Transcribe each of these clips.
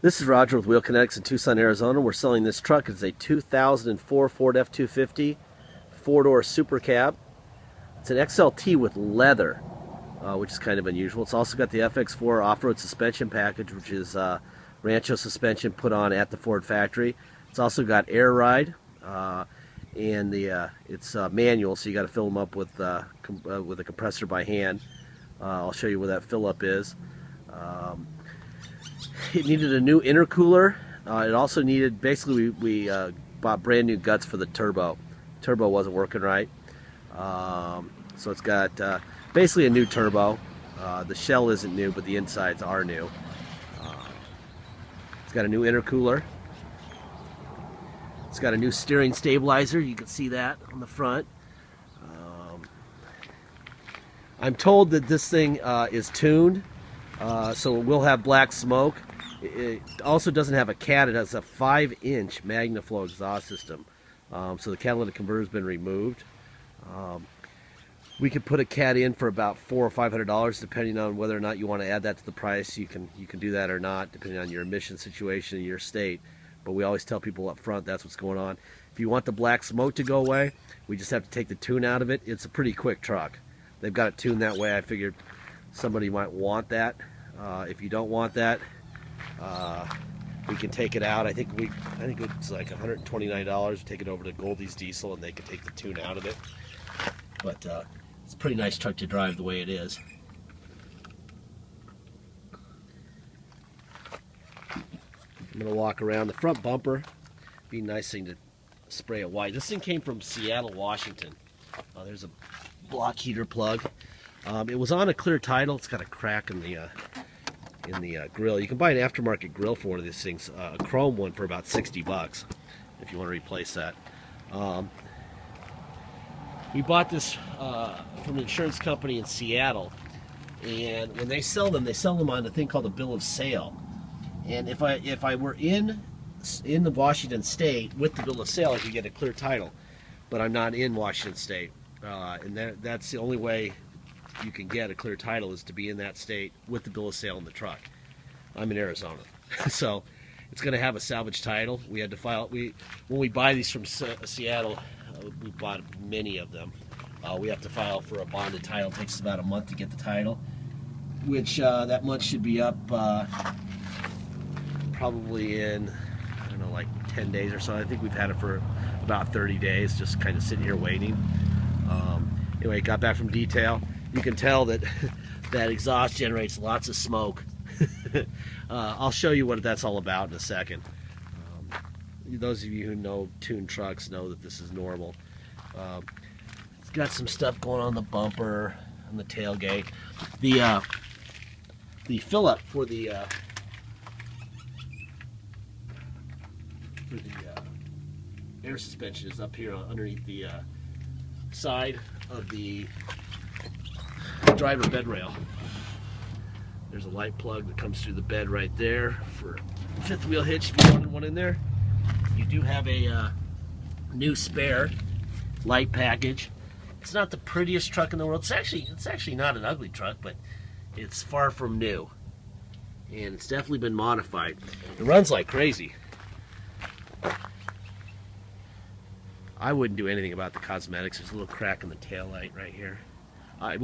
This is Roger with Wheel Kinetics in Tucson, Arizona. We're selling this truck. It's a 2004 Ford F250 four-door super cab. It's an XLT with leather, which is kind of unusual. It's also got the FX4 off-road suspension package, which is Rancho suspension put on at the Ford factory. It's also got air ride, and it's manual, so you got to fill them up with a compressor by hand. I'll show you where that fill-up is. It needed a new intercooler. It also needed, basically we bought brand new guts for the turbo. Turbo wasn't working right. So it's got basically a new turbo. The shell isn't new, but the insides are new. It's got a new intercooler. It's got a new steering stabilizer. You can see that on the front. I'm told that this thing is tuned, so it will have black smoke. It also doesn't have a cat. It has a 5-inch MagnaFlow exhaust system. So the catalytic converter has been removed. We could put a cat in for about $400 or $500, depending on whether or not you want to add that to the price. You can do that or not, depending on your emission situation in your state. But we always tell people up front that's what's going on. If you want the black smoke to go away, we just have to take the tune out of it. It's a pretty quick truck. They've got it tuned that way. I figured somebody might want that. If you don't want that, we can take it out. I think it's like $129. Take it over to Goldie's Diesel, and they can take the tune out of it. But it's a pretty nice truck to drive the way it is. I'm going to walk around the front bumper. Be a nice thing to spray it white. This thing came from Seattle, Washington. There's a block heater plug. It was on a clear title. It's got a crack in the grill. You can buy an aftermarket grill for one of these things, a chrome one, for about 60 bucks if you want to replace that. We bought this from an insurance company in Seattle, and when they sell them on a thing called a bill of sale. And if I were in the Washington State with the bill of sale, I could get a clear title, but I'm not in Washington State, and that's the only way you can get a clear title, is to be in that state with the bill of sale in the truck. I'm in Arizona, so it's going to have a salvage title. We had to file. When we buy these from Seattle, we bought many of them. We have to file for a bonded title. It takes us about a month to get the title, which that month should be up probably in, I don't know, like 10 days or so. I think we've had it for about 30 days, just kind of sitting here waiting. Anyway, got back from detail. You can tell that that exhaust generates lots of smoke. I'll show you what that's all about in a second. Those of you who know tuned trucks know that this is normal. It's got some stuff going on the bumper, on the tailgate. The fill-up for the air suspension is up here underneath the side of the driver bed rail. There's a light plug that comes through the bed right there for fifth wheel hitch if you wanted one in there. You do have a new spare light package. It's not the prettiest truck in the world. It's actually not an ugly truck, but it's far from new, and it's definitely been modified. It runs like crazy. I wouldn't do anything about the cosmetics. There's a little crack in the taillight right here. I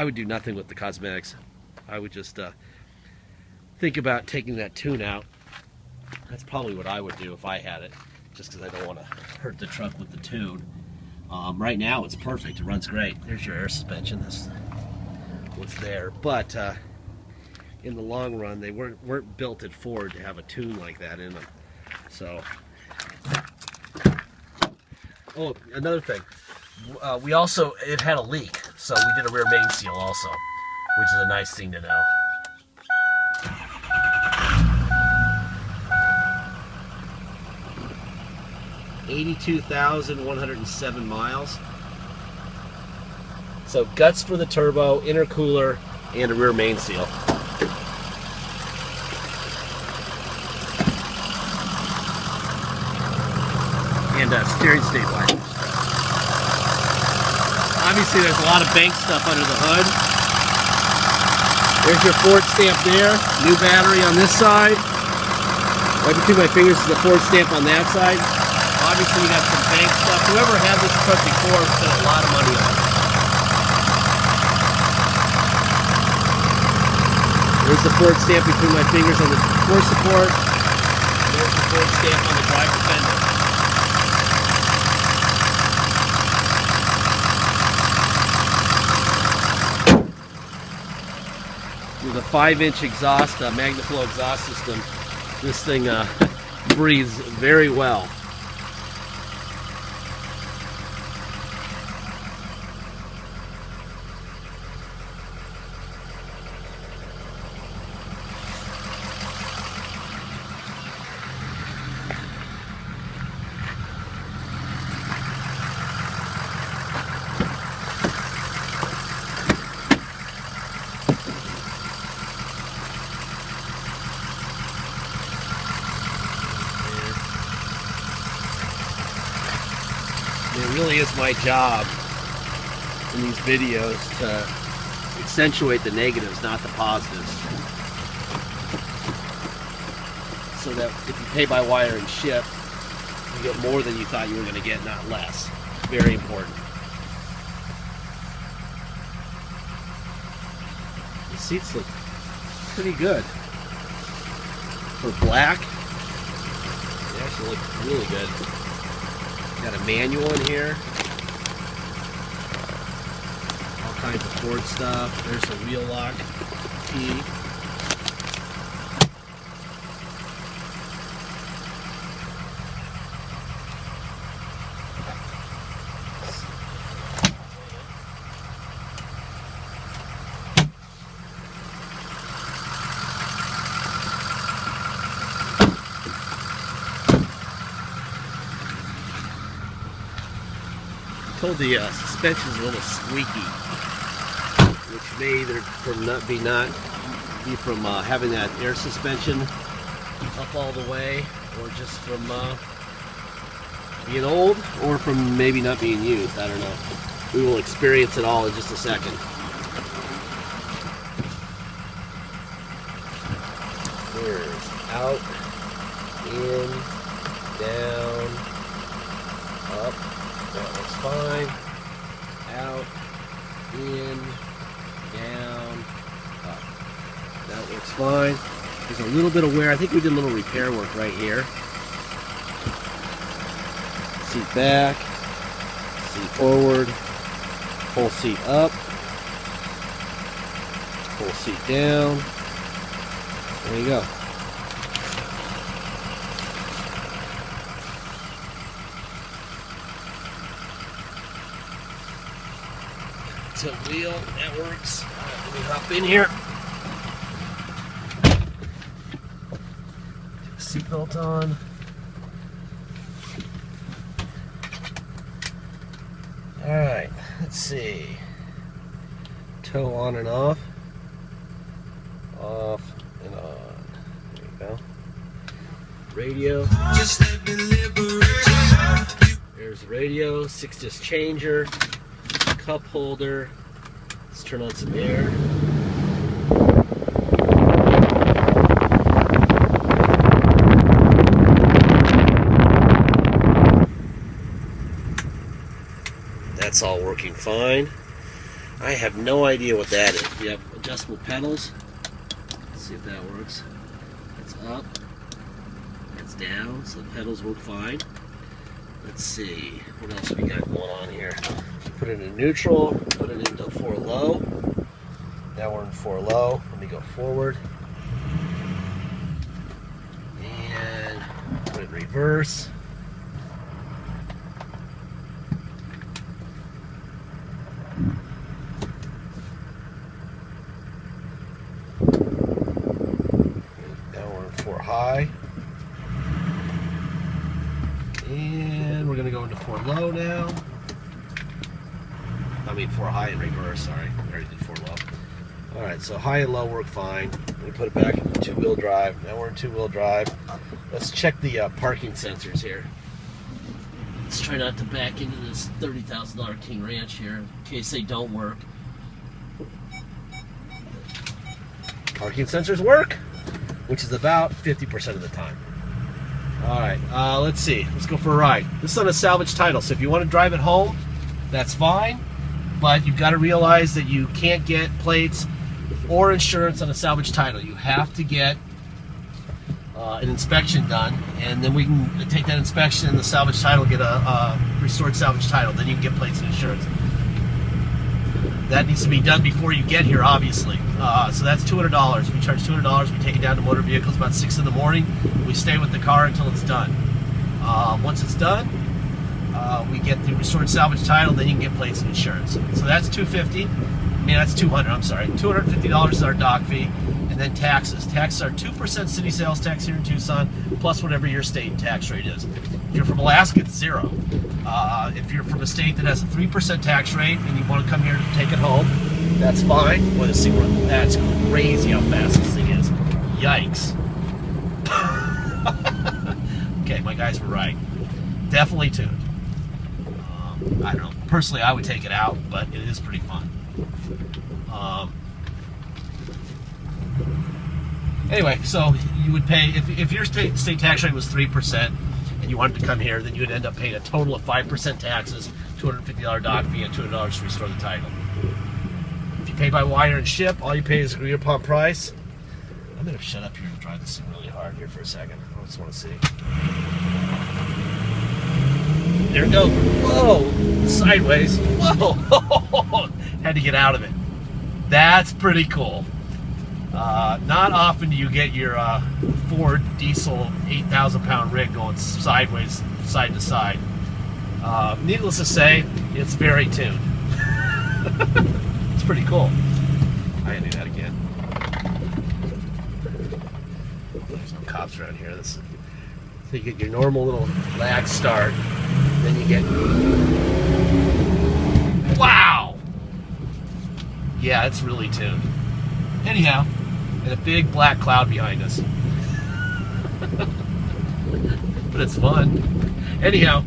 would do nothing with the cosmetics. I would just think about taking that tune out. That's probably what I would do if I had it, just because I don't want to hurt the truck with the tune. Right now it's perfect. It runs great. There's your air suspension. That's what's there. But in the long run, they weren't built at Ford to have a tune like that in them. So, oh, another thing. It had a leak, so we did a rear main seal also, which is a nice thing to know. $82,107 miles. So guts for the turbo, intercooler, and a rear main seal. And steering stabilizer. Obviously there's a lot of bank stuff under the hood. There's your Ford stamp there. New battery on this side. Right between my fingers is the Ford stamp on that side. Obviously, you got some bank stuff. Whoever had this truck before spent a lot of money on it. There's the Ford stamp between my fingers on the floor support. There's the Ford stamp on the driver fender. With a 5-inch exhaust, MagnaFlow exhaust system, this thing breathes very well. It really is my job in these videos to accentuate the negatives, not the positives. So that if you pay by wire and ship, you get more than you thought you were going to get, not less. Very important. The seats look pretty good. For black, they actually look really good. Got a manual in here. All kinds of Ford stuff. There's a wheel lock key. I told the suspension's a little squeaky, which may either be from having that air suspension up all the way, or just from being old, or from maybe not being used. I don't know. We will experience it all in just a second. There's out, in, down, up. That looks fine. Out, in, down, up. That looks fine. There's a little bit of wear. I think we did a little repair work right here. Seat back, seat forward, pull seat up, pull seat down. There you go. Tilt wheel, that works. Alright, let me hop in here. Seatbelt on. Alright, let's see. Toe on and off. Off and on. There you go. Radio. There's the radio, 6-disc changer. Cup holder. Let's turn on some air. That's all working fine. I have no idea what that is. We have adjustable pedals. Let's see if that works. It's up. It's down, so the pedals work fine. Let's see, what else we got going on here? Put it in neutral, put it into 4 low. Now we're in 4 low. Let me go forward. And put it in reverse. Now we're in 4 high. And we're going to go into 4 low now. I mean 4 high and reverse, sorry. I already did 4 low. Alright, so high and low work fine. Let me put it back into 2-wheel drive. Now we're in 2-wheel drive. Let's check the parking sensors here. Let's try not to back into this $30,000 King Ranch here in case they don't work. Parking sensors work, which is about 50% of the time. All right, let's see. Let's go for a ride. This is on a salvage title, so if you want to drive it home, that's fine. But you've got to realize that you can't get plates or insurance on a salvage title. You have to get an inspection done, and then we can take that inspection and the salvage title, get a restored salvage title. Then you can get plates and insurance. That needs to be done before you get here, obviously. So that's $200. We charge $200. We take it down to motor vehicles about 6 in the morning. We stay with the car until it's done. Once it's done, we get the restored salvage title. Then you can get plates and insurance. So that's $250. I mean, that's $200. I'm sorry. $250 is our dock fee, and then taxes. Taxes are 2% city sales tax here in Tucson, plus whatever your state tax rate is. If you're from Alaska, it's 0. If you're from a state that has a 3% tax rate and you want to come here to take it home, that's fine. Boy, this thing, that's crazy how fast this thing is. Yikes. Okay, my guys were right. Definitely tuned. I don't know. Personally, I would take it out, but it is pretty fun. Anyway, so you would pay, if your state tax rate was 3% and you wanted to come here, then you would end up paying a total of 5% taxes, $250 dock fee, and $200 to restore the title. If you pay by wire and ship, all you pay is agreed upon price. I'm going to shut up here and drive this thing really hard here for a second. I just want to see. There it goes. Whoa! Sideways. Whoa! Had to get out of it. That's pretty cool. Not often do you get your Ford diesel 8,000-pound rig going sideways, side to side. Needless to say, it's very tuned. It's pretty cool. I gotta do that again. There's no cops around here. So you get your normal little lag start, then you get... Wow! Yeah, it's really tuned. Anyhow, and a big black cloud behind us. But it's fun. Anyhow,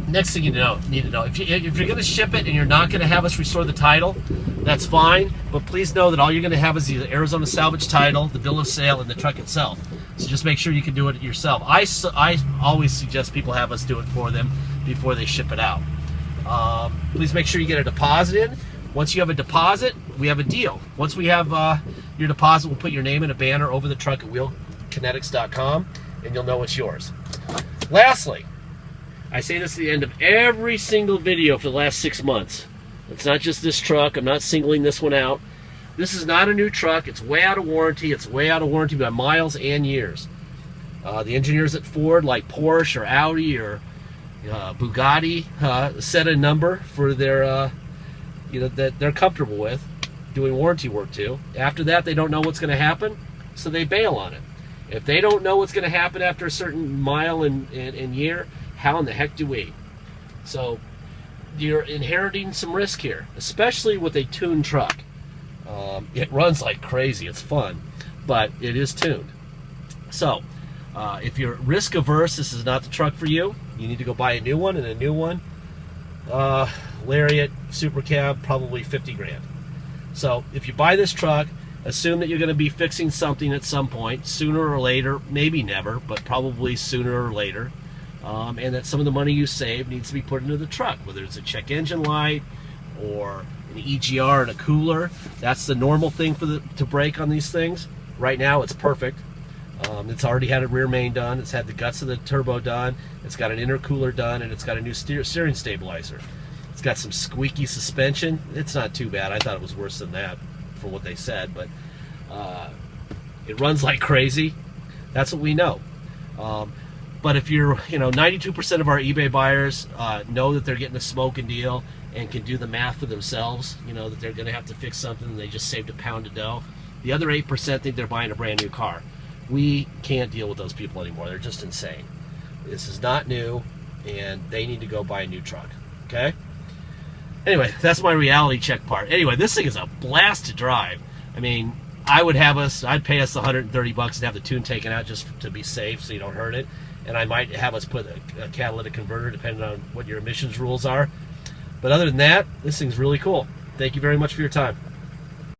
next thing you need to know, if you're going to ship it and you're not going to have us restore the title, that's fine. But please know that all you're going to have is the Arizona salvage title, the bill of sale, and the truck itself. So just make sure you can do it yourself. I always suggest people have us do it for them before they ship it out. Please make sure you get a deposit in. Once you have a deposit, we have a deal. Once we have your deposit, we'll put your name and a banner over the truck at Kinetics.com, and you'll know it's yours. Lastly, I say this at the end of every single video for the last 6 months. It's not just this truck. I'm not singling this one out. This is not a new truck. It's way out of warranty. It's way out of warranty by miles and years. The engineers at Ford, like Porsche or Audi or Bugatti, set a number for their... that they're comfortable with doing warranty work to. After that, they don't know what's going to happen, so they bail on it. If they don't know what's going to happen after a certain mile and year, how in the heck do we? So you're inheriting some risk here, especially with a tuned truck. It runs like crazy. It's fun, but it is tuned. So if you're risk averse, this is not the truck for you. You need to go buy a new one, and a new one, Lariat, Super Cab, probably 50 grand. So if you buy this truck, assume that you're going to be fixing something at some point, sooner or later, maybe never, but probably sooner or later, and that some of the money you save needs to be put into the truck, whether it's a check engine light or an EGR and a cooler. That's the normal thing to break on these things. Right now it's perfect. It's already had a rear main done, it's had the guts of the turbo done, it's got an intercooler done, and it's got a new steering stabilizer. It's got some squeaky suspension. It's not too bad. I thought it was worse than that for what they said, but it runs like crazy. That's what we know. But if you're, 92% of our eBay buyers know that they're getting a smoking deal and can do the math for themselves, that they're going to have to fix something and they just saved a pound of dough. The other 8% think they're buying a brand new car. We can't deal with those people anymore. They're just insane. This is not new, and they need to go buy a new truck. Okay? Anyway, that's my reality check part. Anyway, this thing is a blast to drive. I mean, I'd pay us $130 to have the tune taken out just to be safe so you don't hurt it. And I might have us put a catalytic converter depending on what your emissions rules are. But other than that, this thing's really cool. Thank you very much for your time.